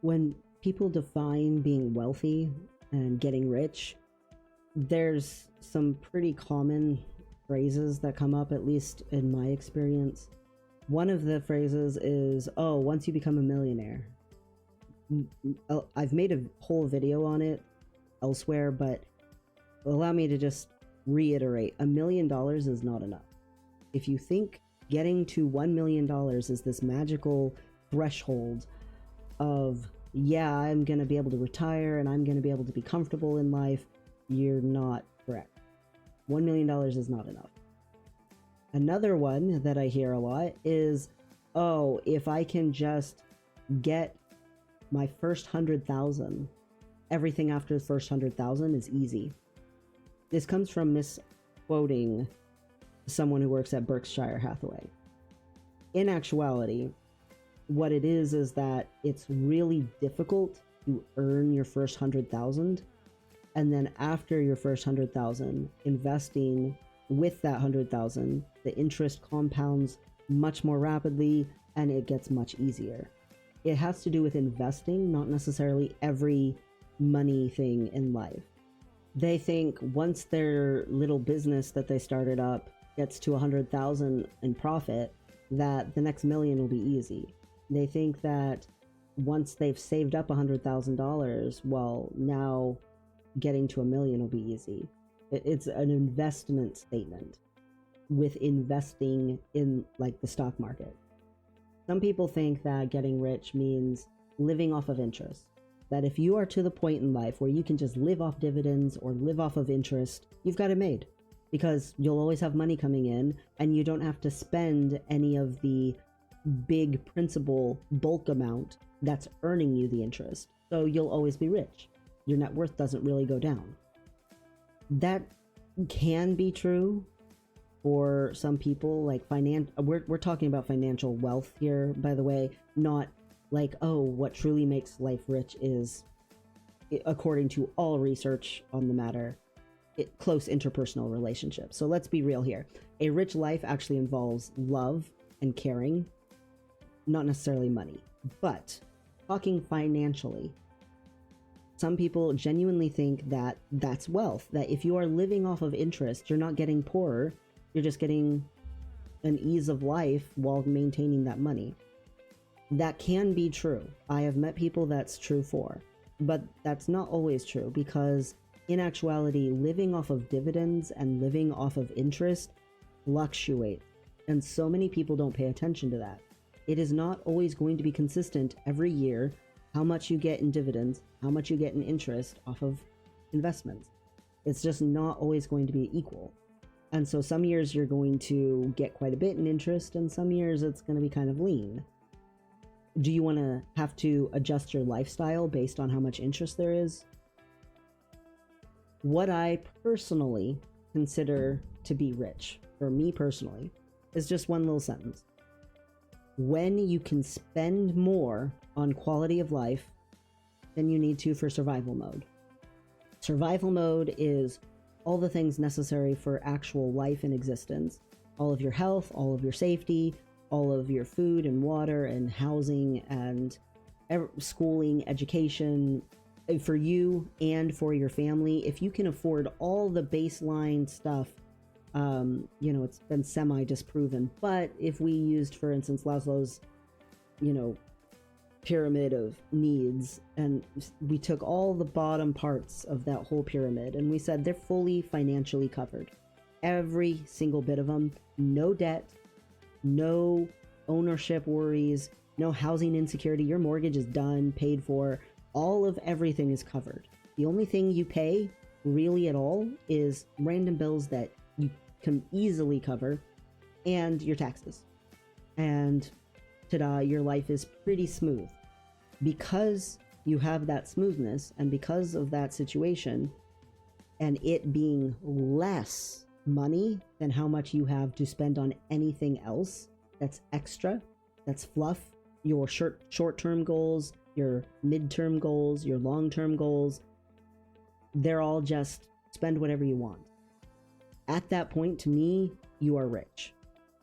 When people define being wealthy and getting rich, there's some pretty common phrases that come up, at least in my experience. One of the phrases is, oh, once you become a millionaire. I've made a whole video on it elsewhere, but allow me to just reiterate, $1 million is not enough. If you think getting to $1 million is this magical threshold of, yeah, I'm going to be able to retire and I'm going to be able to be comfortable in life, you're not correct. $1 million is not enough. Another one that I hear a lot is, oh, if I can just get my first 100,000, everything after the first 100,000 is easy. This comes from misquoting someone who works at Berkshire Hathaway. In actuality, what it is that it's really difficult to earn your first 100,000, and then after your first 100,000, investing with that 100,000, the interest compounds much more rapidly and it gets much easier. It has to do with investing, not necessarily every money thing in life. They think once their little business that they started up gets to 100,000 in profit, that the next million will be easy. They think that once they've saved up $100,000, well, now getting to $1 million will be easy. It's an investment statement with investing in like the stock market. Some people think that getting rich means living off of interest. That if you are to the point in life where you can just live off dividends or live off of interest, you've got it made. Because you'll always have money coming in and you don't have to spend any of the big principal bulk amount that's earning you the interest. So you'll always be rich. Your net worth doesn't really go down. That can be true for some people, like we're talking about financial wealth here, by the way, not like, oh, what truly makes life rich is, according to all research on the matter, close interpersonal relationships. So let's be real here. A rich life actually involves love and caring, not necessarily money. But talking financially, some people genuinely think that that's wealth, that if you are living off of interest, you're not getting poorer, you're just getting an ease of life while maintaining that money. That can be true. I have met people that's true for, but that's not always true, because in actuality, living off of dividends and living off of interest fluctuates, and so many people don't pay attention to that. It is not always going to be consistent every year how much you get in dividends, how much you get in interest off of investments. It's just not always going to be equal. And so some years you're going to get quite a bit in interest, and some years it's going to be kind of lean. Do you want to have to adjust your lifestyle based on how much interest there is? What I personally consider to be rich, for me personally, is just one little sentence. When you can spend more on quality of life than you need to for survival mode. Survival mode is all the things necessary for actual life and existence. All of your health, all of your safety, all of your food and water and housing and schooling, education, for you and for your family. If you can afford all the baseline stuff, it's been semi-disproven, but if we used, for instance, Maslow's, pyramid of needs, and we took all the bottom parts of that whole pyramid and we said they're fully financially covered, every single bit of them, no debt, no ownership worries, no housing insecurity, your mortgage is done, paid for, all of everything is covered. The only thing you pay really at all is random bills that you can easily cover, and your taxes. And ta-da, your life is pretty smooth. Because you have that smoothness, and because of that situation, and it being less money than how much you have to spend on anything else that's extra, that's fluff, your short-term goals, your mid-term goals, your long-term goals, they're all just spend whatever you want. At that point, to me, you are rich.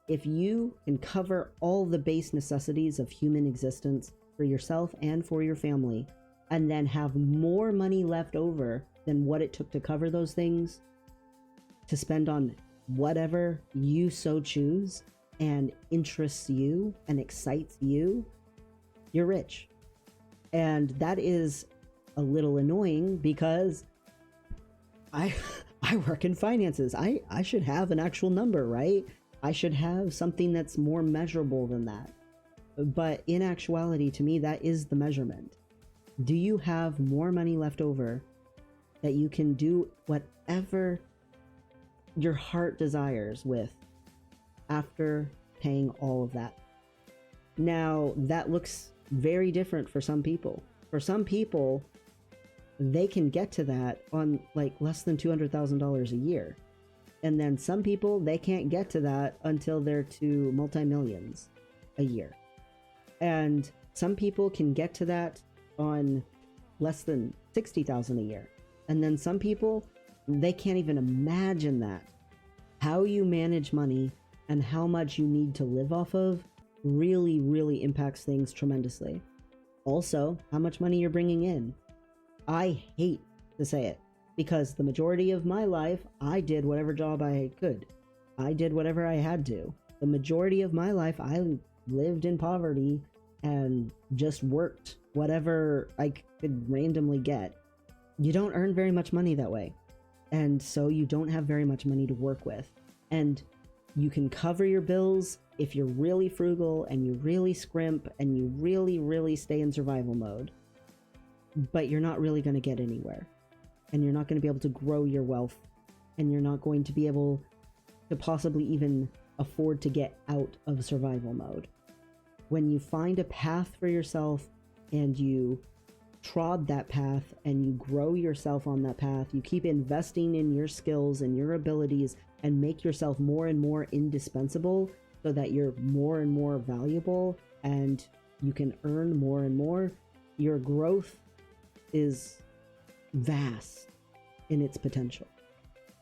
If you can cover all the base necessities of human existence for yourself and for your family, and then have more money left over than what it took to cover those things, to spend on whatever you so choose and interests you and excites you, you're rich. And that is a little annoying because I work in finances. I should have an actual number, right? I should have something that's more measurable than that. But in actuality, to me, that is the measurement. Do you have more money left over that you can do whatever your heart desires with after paying all of that? Now, that looks very different for some people. For some people, they can get to that on like less than $200,000 a year. And then some people, they can't get to that until they're to multi-millions a year. And some people can get to that on less than $60,000 a year. And then some people, they can't even imagine that. How you manage money and how much you need to live off of really, really impacts things tremendously. Also, how much money you're bringing in. I hate to say it, because the majority of my life, I did whatever job I could. I did whatever I had to. The majority of my life, I lived in poverty and just worked whatever I could randomly get. You don't earn very much money that way. And so you don't have very much money to work with. And you can cover your bills if you're really frugal and you really scrimp and you really, really stay in survival mode. But you're not really going to get anywhere. And you're not going to be able to grow your wealth. And you're not going to be able to possibly even afford to get out of survival mode. When you find a path for yourself and you trod that path and you grow yourself on that path, you keep investing in your skills and your abilities and make yourself more and more indispensable so that you're more and more valuable and you can earn more and more, your growth is vast in its potential.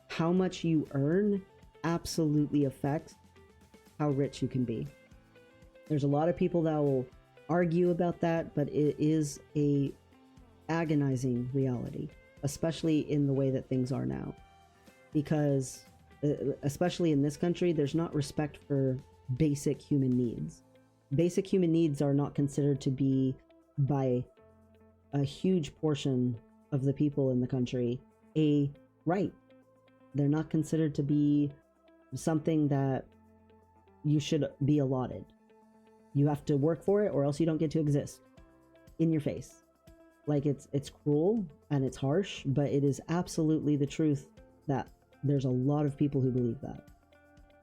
How much you earn absolutely affects how rich you can be. There's a lot of people that will argue about that, but it is a agonizing reality, especially in the way that things are now. Because, especially in this country, there's not respect for basic human needs. Basic human needs are not considered to be, by a huge portion of the people in the country, a right. They're not considered to be something that you should be allotted. You have to work for it or else you don't get to exist. In your face. Like, it's cruel and it's harsh, but it is absolutely the truth that there's a lot of people who believe that.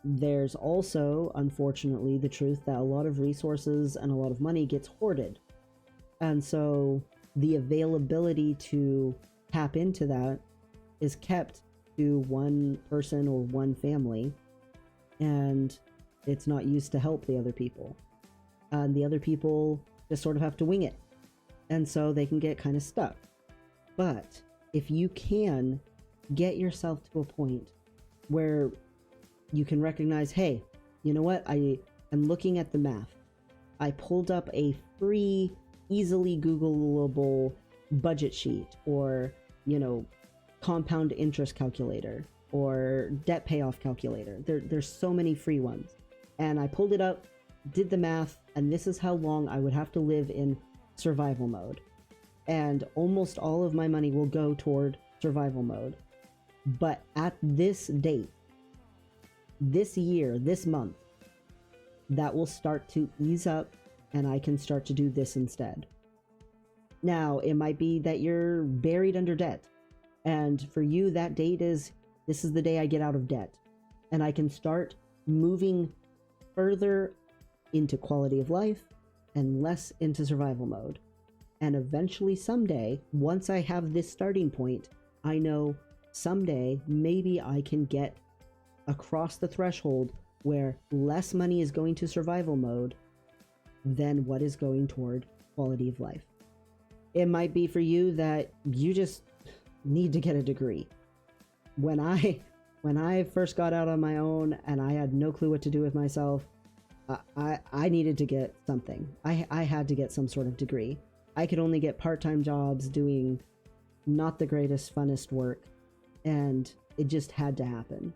There's also, unfortunately, the truth that a lot of resources and a lot of money gets hoarded. And so the availability to tap into that is kept to one person or one family, and it's not used to help the other people. And the other people just sort of have to wing it. And so they can get kind of stuck. But if you can get yourself to a point where you can recognize, hey, you know what? I am looking at the math. I pulled up a free, easily Googleable budget sheet, or, compound interest calculator, or debt payoff calculator. There's so many free ones. And I pulled it up, did the math, and this is how long I would have to live in survival mode. And almost all of my money will go toward survival mode. But at this date, this year, this month, that will start to ease up and I can start to do this instead. Now, it might be that you're buried under debt. And for you, that date is, this is the day I get out of debt. And I can start moving further into quality of life and less into survival mode. And eventually someday, once I have this starting point, I know someday maybe I can get across the threshold where less money is going to survival mode than what is going toward quality of life. It might be for you that you just need to get a degree. When I first got out on my own and I had no clue what to do with myself, I needed to get something. I had to get some sort of degree. I could only get part-time jobs doing not the greatest, funnest work, and it just had to happen.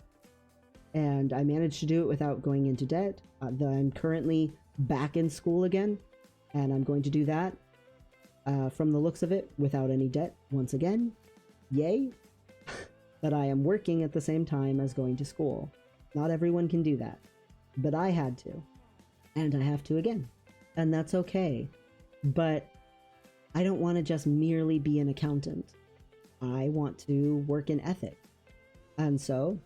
And I managed to do it without going into debt. I'm currently back in school again, and I'm going to do that from the looks of it without any debt once again. Yay! But I am working at the same time as going to school. Not everyone can do that, but I had to, and I have to again, and that's okay. But I don't want to just merely be an accountant. I want to work in ethics, and so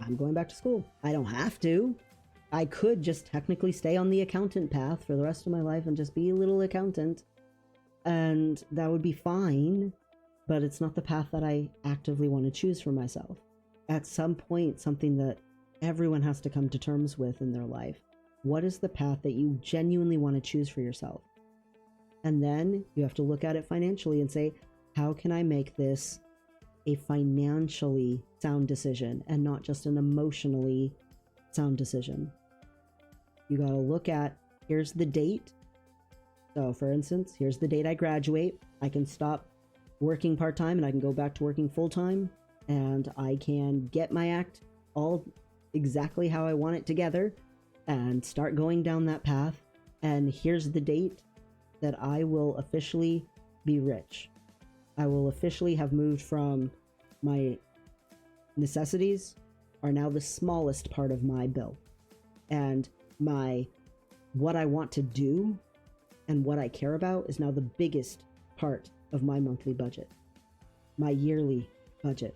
I'm going back to school. I don't have to. I could just technically stay on the accountant path for the rest of my life and just be a little accountant, and that would be fine, but it's not the path that I actively want to choose for myself. At some point, something that everyone has to come to terms with in their life. What is the path that you genuinely want to choose for yourself? And then you have to look at it financially and say, how can I make this a financially sound decision and not just an emotionally sound decision? You got to look at, here's the date. So for instance, here's the date I graduate. I can stop working part-time and I can go back to working full-time, and I can get my act all exactly how I want it together and start going down that path. And here's the date that I will officially be rich. I will officially have moved from my necessities are now the smallest part of my bill, and my what I want to do and what I care about is now the biggest part of my monthly budget, my yearly budget,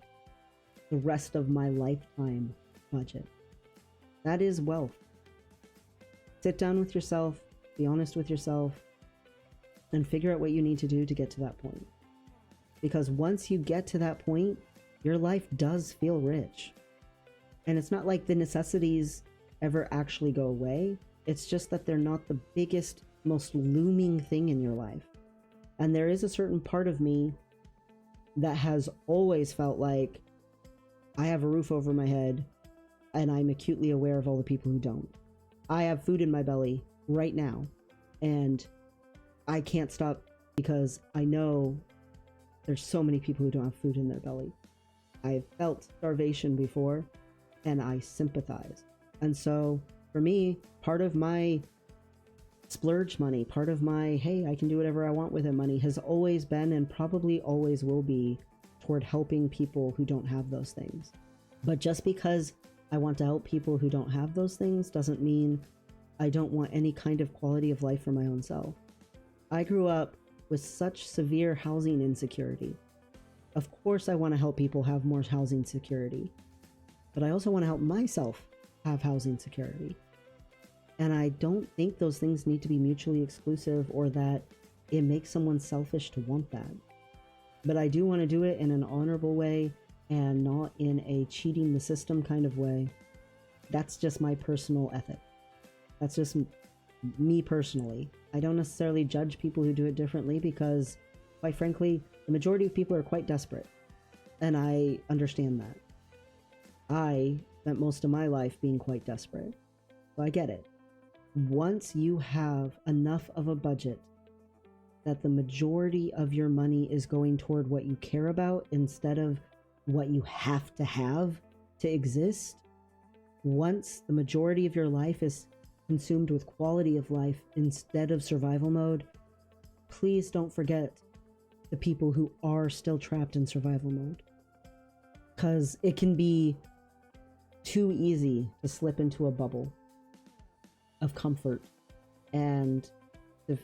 the rest of my lifetime budget. That is wealth. Sit down with yourself, be honest with yourself, and figure out what you need to do to get to that point. Because once you get to that point, your life does feel rich. And it's not like the necessities ever actually go away. It's just that they're not the biggest, most looming thing in your life. And there is a certain part of me that has always felt like I have a roof over my head and I'm acutely aware of all the people who don't. I have food in my belly right now, and I can't stop because I know there's so many people who don't have food in their belly. I've felt starvation before, and I sympathize. And so for me, part of my splurge money, part of my, hey, I can do whatever I want with it money has always been and probably always will be toward helping people who don't have those things. But just because I want to help people who don't have those things doesn't mean I don't want any kind of quality of life for my own self. I grew up with such severe housing insecurity. Of course I want to help people have more housing security, but I also want to help myself have housing security. And I don't think those things need to be mutually exclusive or that it makes someone selfish to want that. But I do want to do it in an honorable way and not in a cheating the system kind of way. That's just my personal ethic. That's just me personally. I don't necessarily judge people who do it differently because, quite frankly, the majority of people are quite desperate. And I understand that. I spent most of my life being quite desperate. So I get it. Once you have enough of a budget that the majority of your money is going toward what you care about instead of what you have to exist, once the majority of your life is consumed with quality of life instead of survival mode, please don't forget the people who are still trapped in survival mode. Because it can be too easy to slip into a bubble of comfort and to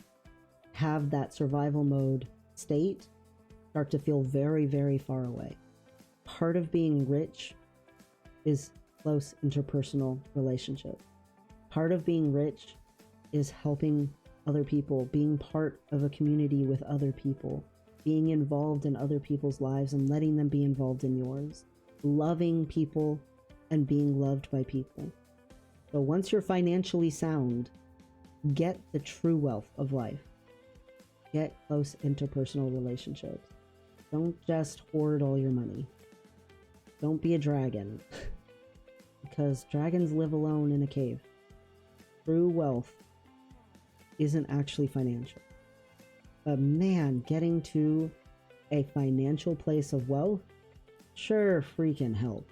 have that survival mode state start to feel very, very far away. Part of being rich is close interpersonal relationships. Part of being rich is helping other people, being part of a community with other people, being involved in other people's lives and letting them be involved in yours, loving people and being loved by people. So once you're financially sound, get the true wealth of life. Get close interpersonal relationships. Don't just hoard all your money. Don't be a dragon. Because dragons live alone in a cave. true wealth isn't actually financial. But man, getting to a financial place of wealth sure freaking helps.